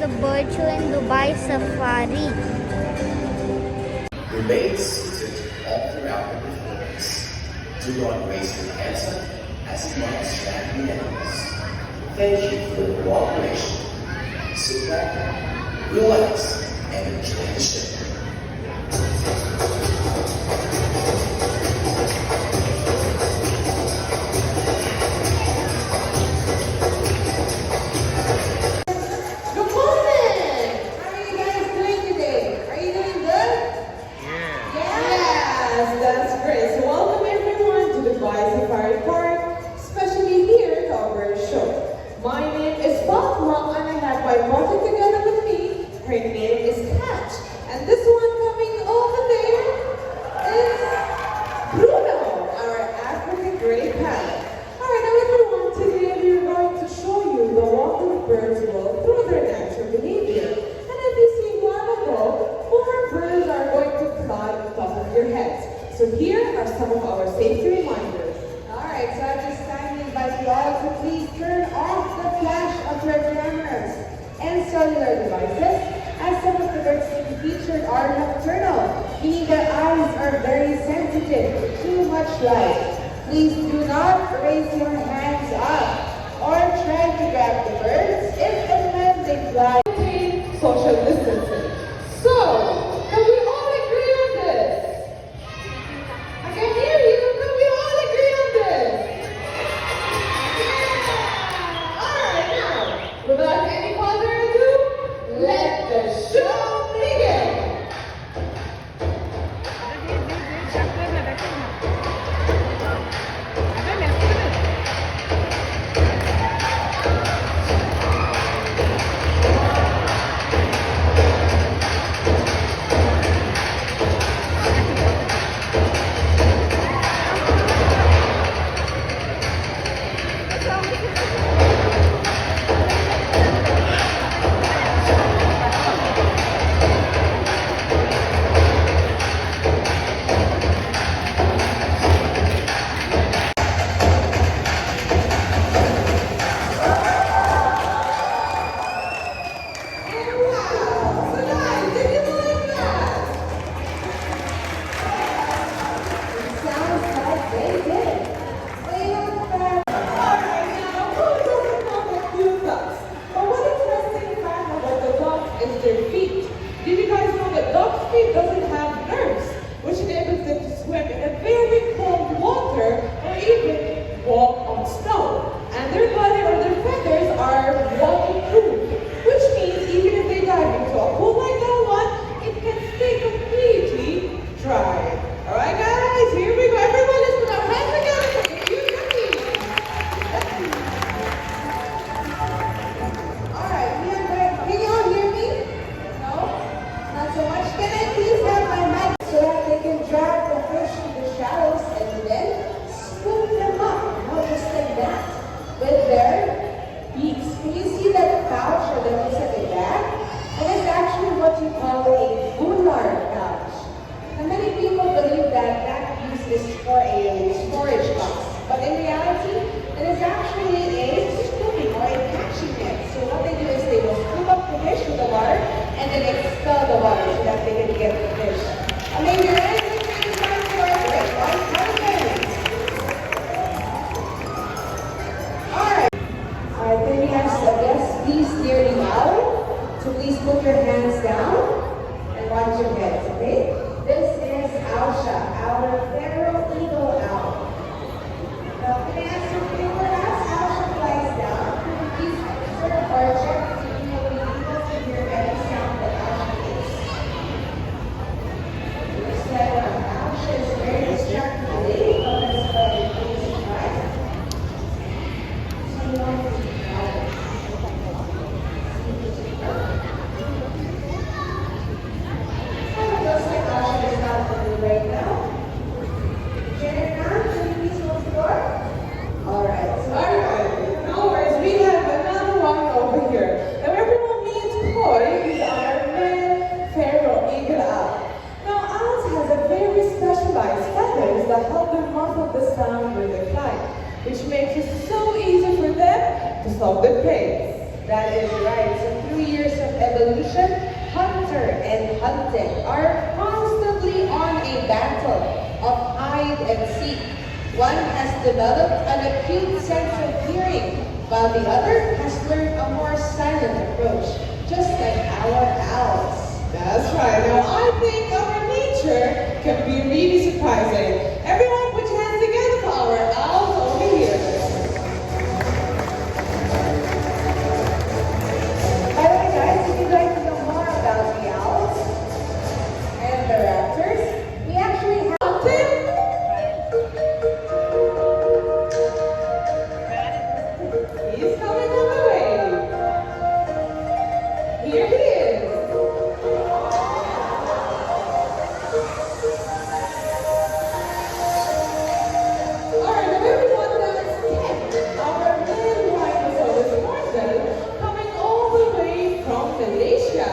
the bird show in Dubai Safari. Remain seated all throughout the performance. Do not raise your hands up as you might distract the animals. Thank you for your cooperation. Sit back, relax, and enjoy the show. So here are some of our safety reminders. Alright, so I just kindly invite you all to please turn off the flash of your cameras and cellular devices, as some of the birds being featured are nocturnal, meaning their eyes are very sensitive to too much light. Please do not raise your hands up or try to grab the birds if and when they fly. Maintain social distancing. So, can we all agree on this? I can hear you. Can we all agree on this? Yeah! Alright, now, without any further ado, let the show begin! Which makes it so easy for them to solve the pace. That is right. So 2 years of evolution, hunter and hunted are constantly on a battle of hide and seek. One has developed an acute sense of hearing, while the other has learned a more silent approach, just like our owls. That's right. Now, I think our nature can be really surprising. Everyone put your hands together for our owls over here. By the way, guys, if you'd like to know more about the owls and the raptors, we actually have He's coming on the way. Here he is. Alright, now everyone, that's Ken, our man rhinoceros mortal, coming all the way from Malaysia.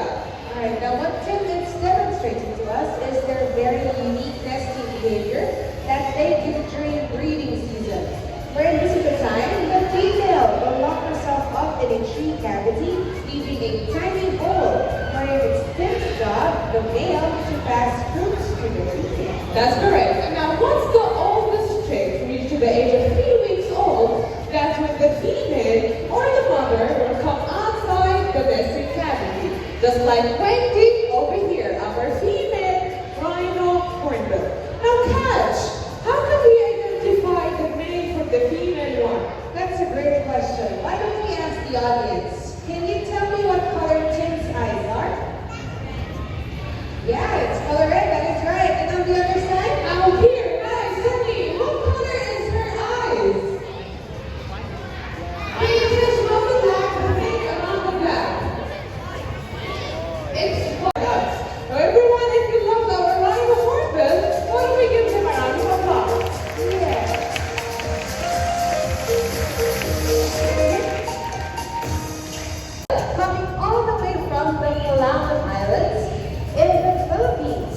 Alright, now what Tim is demonstrating to us is their very unique nesting behavior that they do during breeding season. Where this is the time, the female will lock herself up in a tree cavity, leaving a tiny hole where it's Tim's job, the male, to pass fruits to the female. That's correct. And now, once the oldest chick reaches the age of 3 weeks old, that's when the female or the mother will come outside the nesting cavity. Just like Wendy over here, our female rhino hornbill. Now, catch! How can we identify the male from the female one? That's a great question. Why don't we ask the audience? Can you tell me what color Tim's eyes are? Yeah, it's color red, that is right. And on the other side? Now, here, guys, tell me, what color is her eyes? Pink is not the black, the pink around the black. It's white. Now, everyone, if you love our rhino hornbill, why don't we give them a round of applause? Yeah. Coming all the way from the Palawan Islands in the Philippines.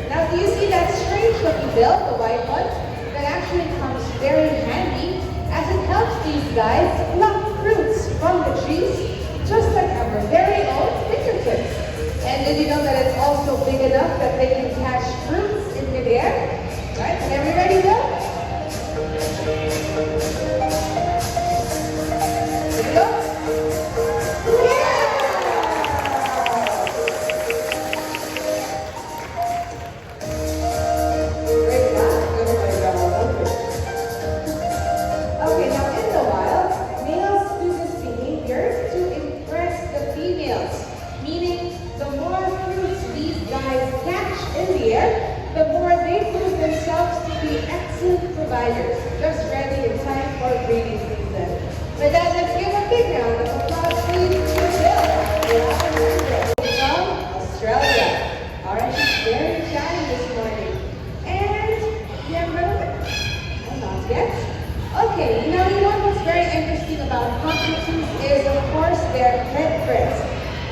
Now, do you see that strange looking bill, the white one? That actually comes very handy as it helps these guys pluck fruits from the trees, just like our very own fingertips. And did you know that it's also big enough that they can catch fruits in midair? Right? And are we ready, Bill? Here we go. Yeah! Great job. Okay, now in the wild, males do this behavior to impress the females, meaning the more fruits these guys catch in the air, the more they prove themselves to be excellent providers, just ready in time for breeding season. With that, let's give a big round of applause, please, to Bill, from Australia. Alright, she's very shy this morning. And you have another one? Oh, not yet. Okay, now you know what's very interesting about cockatoos is, of course, their head crest.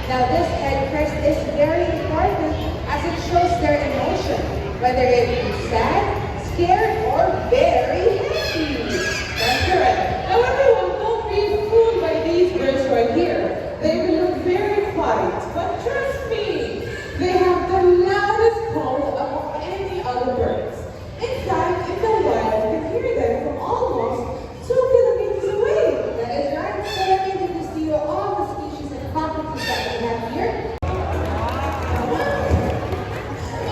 Now, this head crest is very important as it shows their emotion, whether it be sad, scared, or very happy. That's correct. Now, everyone, don't be fooled by these birds right here. They will look very quiet, but trust me, they have the loudest call of any other birds. In fact, in the wild, you can hear them from almost 2 kilometers away. That is right. So let me introduce to you all the species of cockatoos that we have here.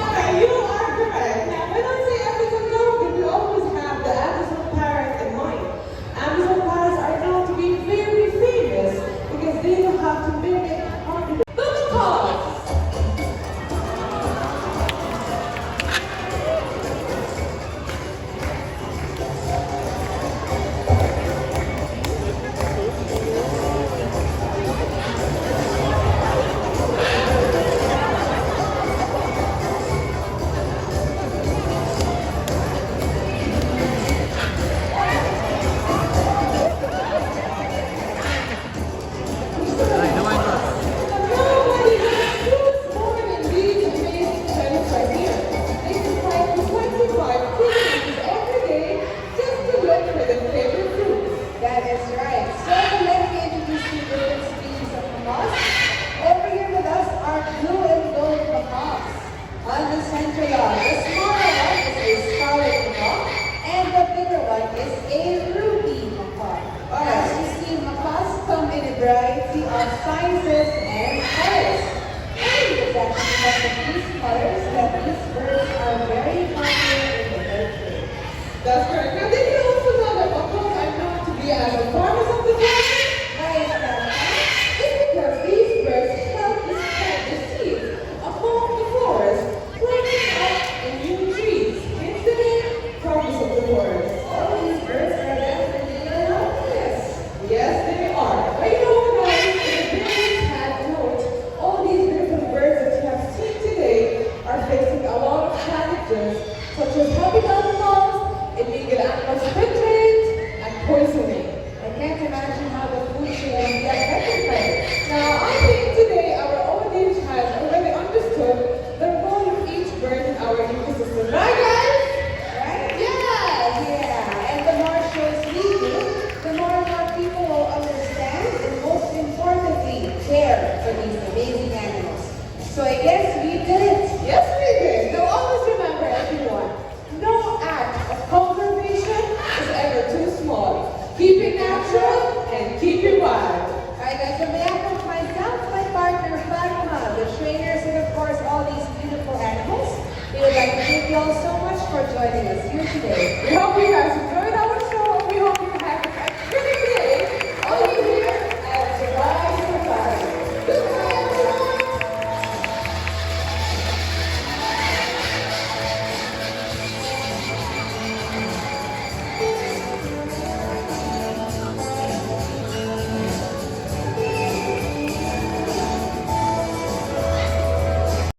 Okay, you are correct. Now, when I say African dog, we always have the African variety of sizes and colors. And it's actually because of these colors that these birds are very popular in the bird trade. That's correct. Now, did you also know that macaws are known to be as a